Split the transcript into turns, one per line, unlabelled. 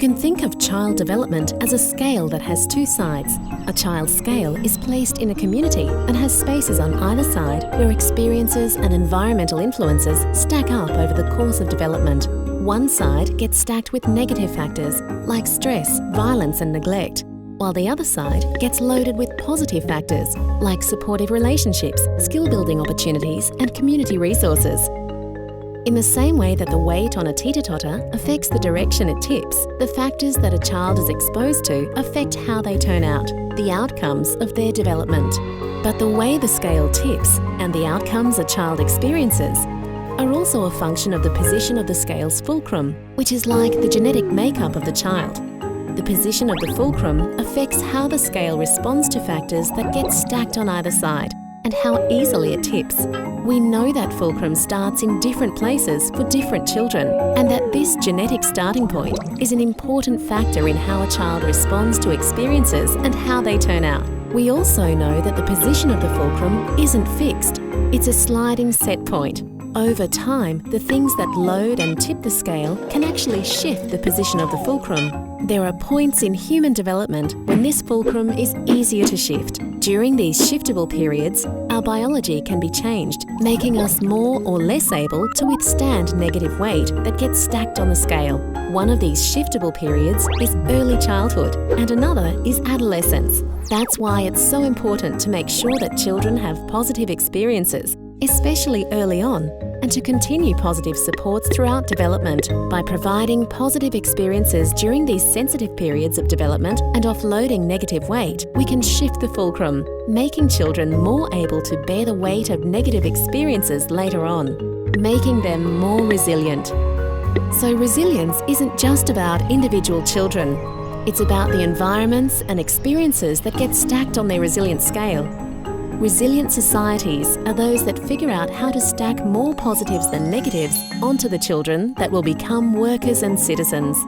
can think of child development as a scale that has two sides. A child's scale is placed in a community and has spaces on either side where experiences and environmental influences stack up over the course of development. One side gets stacked with negative factors like stress, violence and neglect, while the other side gets loaded with positive factors like supportive relationships, skill-building opportunities and community resources. In the same way that the weight on a teeter-totter affects the direction it tips, the factors that a child is exposed to affect how they turn out, the outcomes of their development. But the way the scale tips and the outcomes a child experiences are also a function of the position of the scale's fulcrum, which is like the genetic makeup of the child. The position of the fulcrum affects how the scale responds to factors that get stacked on either side and how easily it tips. We know that fulcrum starts in different places for different children, and that this genetic starting point is an important factor in how a child responds to experiences and how they turn out. We also know that the position of the fulcrum isn't fixed. It's a sliding set point. Over time, the things that load and tip the scale can actually shift the position of the fulcrum. There are points in human development when this fulcrum is easier to shift. During these shiftable periods, our biology can be changed, making us more or less able to withstand negative weight that gets stacked on the scale. One of these shiftable periods is early childhood, and another is adolescence. That's why it's so important to make sure that children have positive experiences, especially early on, and to continue positive supports throughout development. By providing positive experiences during these sensitive periods of development and offloading negative weight, we can shift the fulcrum, making children more able to bear the weight of negative experiences later on, making them more resilient. So resilience isn't just about individual children. It's about the environments and experiences that get stacked on their resilience scale. Resilient societies are those that figure out how to stack more positives than negatives onto the children that will become workers and citizens.